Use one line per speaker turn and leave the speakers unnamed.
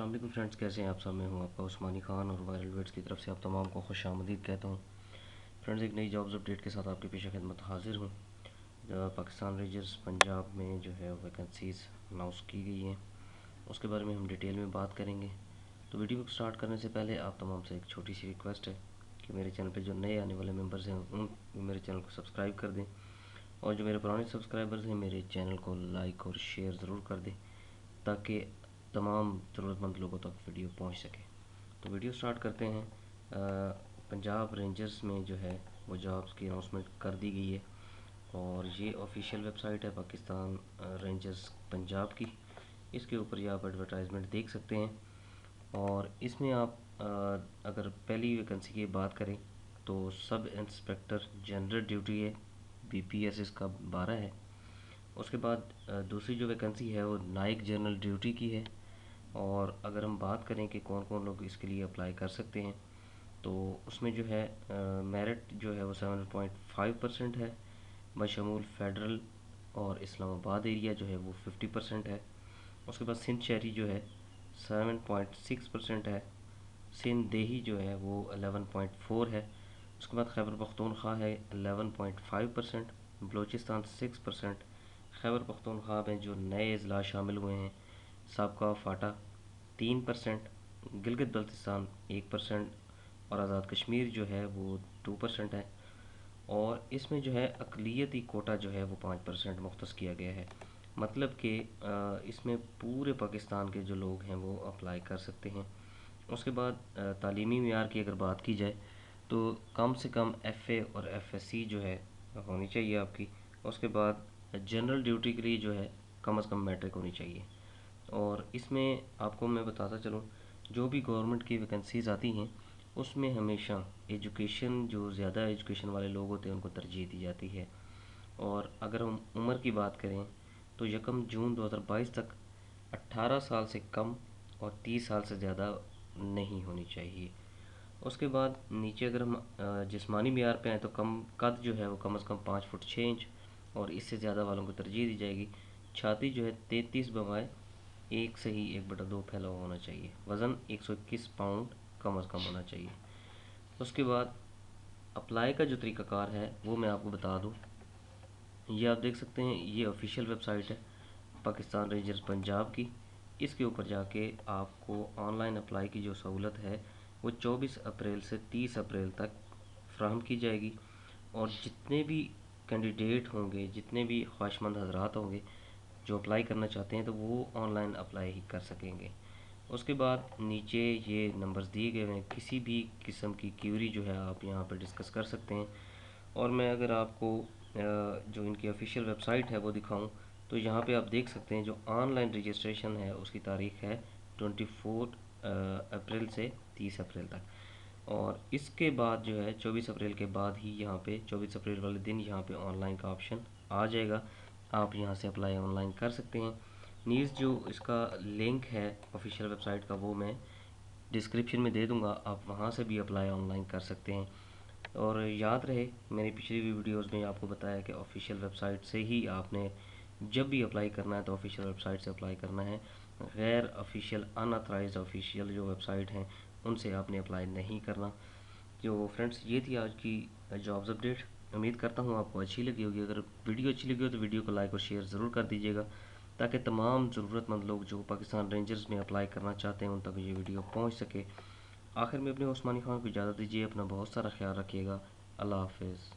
अस्सलाम वालेकुम फ्रेंड्स, कैसे हैं आप सब। मैं हूं आपका उस्मानी खान और वायरल वेट्स की तरफ से आप तमाम को खुश आमदीद कहता हूं। फ्रेंड्स, एक नई जॉब्स अपडेट के साथ आपके पेश खिदमत हाजिर हूं। पाकिस्तान रेंजर्स पंजाब में जो है वैकेंसीज़ अनाउंस की गई हैं, उसके बारे में हम डिटेल में बात करेंगे। तो वीडियो को स्टार्ट करने से पहले आप तमाम से एक छोटी सी रिक्वेस्ट है कि मेरे चैनल पर जो नए आने वाले मेम्बर्स हैं उन मेरे चैनल को सब्सक्राइब कर दें, और जो मेरे पुराने सब्सक्राइबर्स हैं मेरे चैनल को लाइक और शेयर ज़रूर कर दें ताकि तमाम ज़रूरतमंद लोगों तक वीडियो पहुंच सके। तो वीडियो स्टार्ट करते हैं। पंजाब रेंजर्स में जो है वो जॉब्स की अनाउंसमेंट कर दी गई है, और ये ऑफिशियल वेबसाइट है पाकिस्तान रेंजर्स पंजाब की। इसके ऊपर ये आप एडवर्टाइजमेंट देख सकते हैं, और इसमें आप अगर पहली वैकेंसी की बात करें तो सब इंस्पेक्टर जनरल ड्यूटी है, BPS इसका 12 है। उसके बाद दूसरी जो वैकेंसी है वो नाइक जनरल ड्यूटी की है। और अगर हम बात करें कि कौन कौन लोग इसके लिए अप्लाई कर सकते हैं, तो उसमें जो है मेरिट जो है वो 7.5% है, बशमूल फेडरल और इस्लामाबाद एरिया जो है वो 50% है। उसके बाद सिंध शहरी जो है 7.6% है, सिंध देही जो है वो 11.4 है। उसके बाद खैबर पख्तूनख्वा है 11.5%, बलूचिस्तान 6%, खैबर पख्तूनख्वा में जो नए अजला शामिल हुए हैं साबका फाटा 3%, गिलगित बल्तिस्तान 1%, और आज़ाद कश्मीर जो है वो 2% है। और इसमें जो है अक़लियती कोटा जो है वो 5% मुख्तस किया गया है। मतलब कि इसमें पूरे पाकिस्तान के जो लोग हैं वो अप्लाई कर सकते हैं। उसके बाद तालीमी मेयार की अगर बात की जाए तो कम से कम FA और FSC जो है होनी चाहिए आपकी। उसके बाद जनरल ड्यूटी के लिए जो है कम से कम मैट्रिक होनी चाहिए। और इसमें आपको मैं बताता चलूँ, जो भी गवर्नमेंट की वैकेंसीज़ आती हैं उसमें हमेशा एजुकेशन, जो ज़्यादा एजुकेशन वाले लोग होते हैं उनको तरजीह दी जाती है। और अगर हम उम्र की बात करें तो 1 जून 2022 तक 18 साल से कम और 30 साल से ज़्यादा नहीं होनी चाहिए। उसके बाद नीचे अगर हम जिस्मानी मेयार पे आए तो कम कद जो है वो कम से कम 5 फुट 6 इंच, और इससे ज़्यादा वालों को तरजीह दी जाएगी। छाती जो है 33/1 से ही 1/2 फैला हुआ होना चाहिए। वज़न 121 पाउंड कम से कम होना चाहिए। उसके बाद अप्लाई का जो तरीक़ाकार है वो मैं आपको बता दूं। ये आप देख सकते हैं, ये ऑफिशियल वेबसाइट है पाकिस्तान रेंजर्स पंजाब की। इसके ऊपर जाके आपको ऑनलाइन अप्लाई की जो सहूलत है वो 24 अप्रैल से 30 अप्रैल तक फ्राहम की जाएगी। और जितने भी कैंडिडेट होंगे, जितने भी ख्वाहिशमंद हजरात होंगे जो अप्लाई करना चाहते हैं, तो वो ऑनलाइन अप्लाई ही कर सकेंगे। उसके बाद नीचे ये नंबर्स दिए गए हैं, किसी भी किस्म की क्यूरी जो है आप यहाँ पर डिस्कस कर सकते हैं। और मैं अगर आपको जो इनकी ऑफिशियल वेबसाइट है वो दिखाऊं, तो यहाँ पे आप देख सकते हैं जो ऑनलाइन रजिस्ट्रेशन है उसकी तारीख है 24 अप्रैल से 30 अप्रैल तक। और इसके बाद जो है 24 अप्रैल के बाद ही यहाँ पे 24 अप्रैल वाले दिन यहाँ पे ऑनलाइन का ऑप्शन आ जाएगा। आप यहाँ से अप्लाई ऑनलाइन कर सकते हैं। नीज जो इसका लिंक है ऑफिशियल वेबसाइट का वो मैं डिस्क्रिप्शन में दे दूँगा, आप वहाँ से भी अप्लाई ऑनलाइन कर सकते हैं। और याद रहे, मैंने पिछली भी वीडियोस में आपको बताया कि ऑफिशियल वेबसाइट से ही आपने जब भी अप्लाई करना है तो ऑफिशियल वेबसाइट से अप्लाई करना है। गैर ऑफिशियल अनऑथराइज्ड ऑफिशियल जो वेबसाइट हैं उनसे आपने अप्लाई नहीं करना। जो फ्रेंड्स, ये थी आज की जॉब्स अपडेट। उम्मीद करता हूँ आपको अच्छी लगी होगी। अगर वीडियो अच्छी लगी हो तो वीडियो को लाइक और शेयर ज़रूर कर दीजिएगा ताकि तमाम ज़रूरतमंद लोग जो पाकिस्तान रेंजर्स में अप्लाई करना चाहते हैं उन तक ये वीडियो पहुँच सके। आखिर में अपने उस्मानी खान को इजाज़त दीजिए। अपना बहुत सारा ख्याल रखिएगा। अल्लाह हाफिज़।